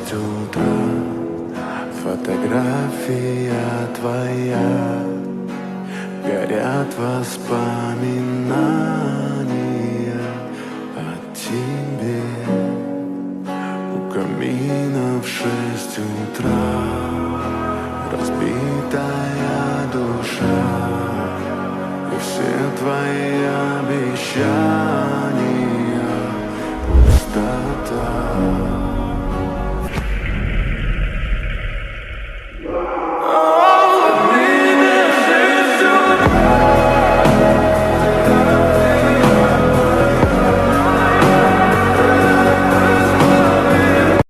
6 утра. Фотография твоя, горят воспоминания о тебе. У камина в 6 утра разбитая душа, и все твои обещания пустота.